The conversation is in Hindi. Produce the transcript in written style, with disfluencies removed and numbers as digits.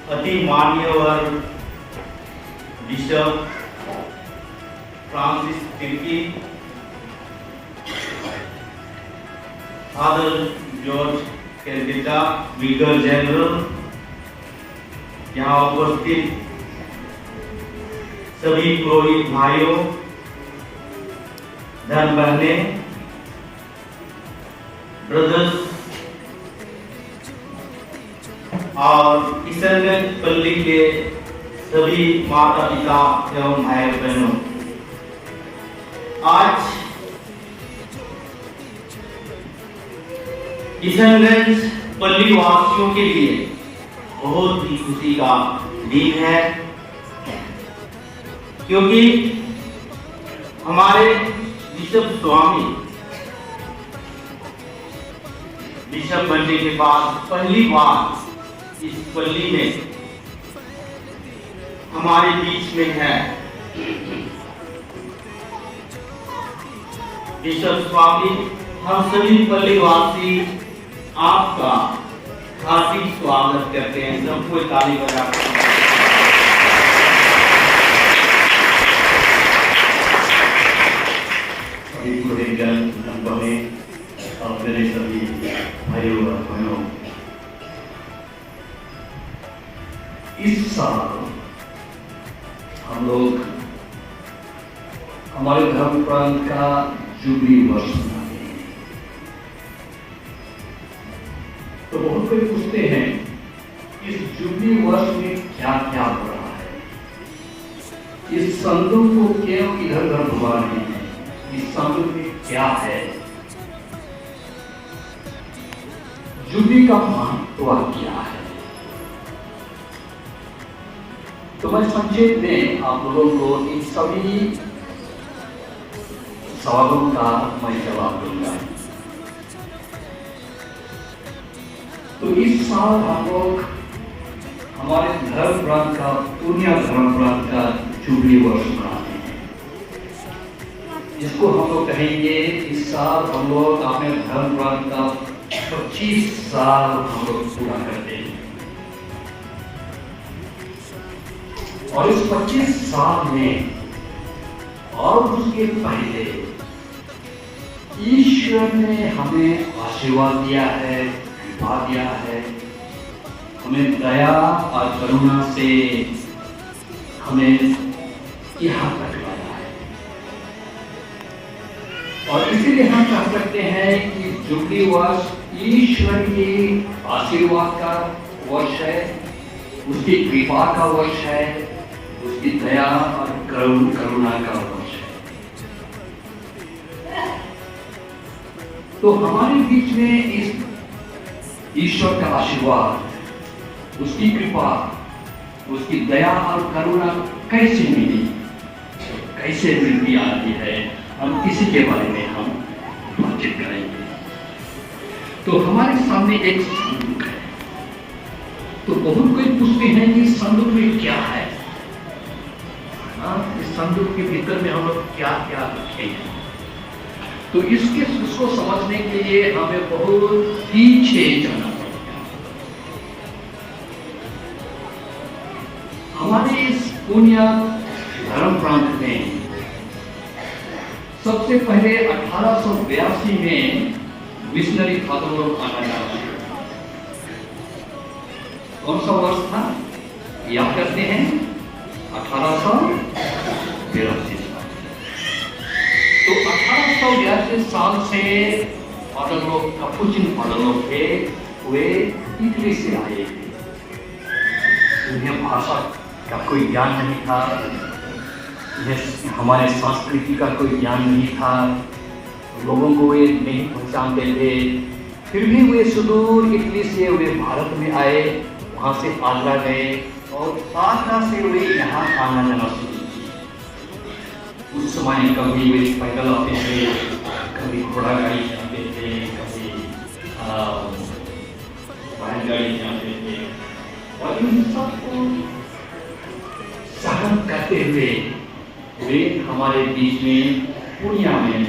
अति मान्यवर bishop Francis Tirkey, father George Calcutta vigour general, यहाँ उपस्थित सभी पुरोहित भाइयों, धर्म बहनें, ब्रदर्स और किशनगंज पल्ली के सभी माता पिता एवं भाई बहनों, आज किशनगंज पल्ली वासियों के लिए बहुत ही खुशी का दिन है, क्योंकि हमारे बिशप स्वामी बिशप बनने के बाद पहली बार इस पल्ली में हमारे बीच में है। बिशप स्वामी, हम सभी पल्ली वासी आपका हार्दिक स्वागत करते हैं। सबको ताली बजाकर और मेरे सभी भाइयों और बहनों, इस साल हम लोग हमारे धर्म प्रांत का जुबली वर्ष मनाते हैं। तो बहुत कोई पूछते हैं इस जुबली वर्ष में क्या क्या हो रहा है, इस संतों को क्यों इधर उधर घुमा रहे हैं, इस संतों में क्या है, जुबली का महत्व क्या है। तो मैं संक्षेप में आप लोगों को इन सभी सवालों का मैं जवाब दूंगा। तो इस साल हम लोग हमारे धर्म प्रांत का, दुनिया धर्म प्रांत का जुबली वर्ष मनाते हैं, जिसको हम लोग कहेंगे इस साल हम लोग अपने धर्म प्रांत का 25 साल हम लोग पूरा करते हैं। और इस 25 साल में और उसके पहले ईश्वर ने हमें आशीर्वाद दिया है, कृपा दिया है, हमें दया और करुणा से हमें यहाँ तक लाया है। और इसीलिए हम कह सकते हैं कि जुबली वर्ष ईश्वर की आशीर्वाद का वर्ष है, उसकी कृपा का वर्ष है, उसकी दया और करुणा का वर्ष है। तो हमारे बीच में इस ईश्वर का आशीर्वाद, उसकी कृपा, उसकी दया और करुणा कैसे मिली, कैसे मिलती आती है, हम इसी के बारे में हम बातचीत करेंगे। तो हमारे सामने एक संदूक है। तो बहुत कोई पूछते हैं कि संदूक में क्या है, इस संदूक के भीतर में हम लोग क्या क्या रखे हैं। तो इसको समझने के लिए हमें बहुत पीछे जाना पड़ेगा। हमारे इस पुण्य धर्म प्रांत में सबसे पहले 1882 में मिशनरी फादर लोग आना चाहते हैं। कौन सा वर्ष था याद करते हैं? 1882 साल। तो 1882 साल से फादर लोग, कपुचिन फादर लोग थे, वे इटली से आए थे। उन्हें भाषा का कोई ज्ञान नहीं था, हमारे संस्कृति का कोई ज्ञान नहीं था, लोगों को वे नहीं पहचानते थे। फिर भी वे सुदूर इटली से वे भारत में आए, वहाँ से आगरा गए और आगरा से वे यहाँ आना जाना शुरू किया। उस समय कभी वे पैदल आते थे, कभी घोड़ा गाड़ी जाते थे, कभी बैलगाड़ी जाते थे, और इन सबको सहन करते हुए वे हमारे बीच में पूर्णिया में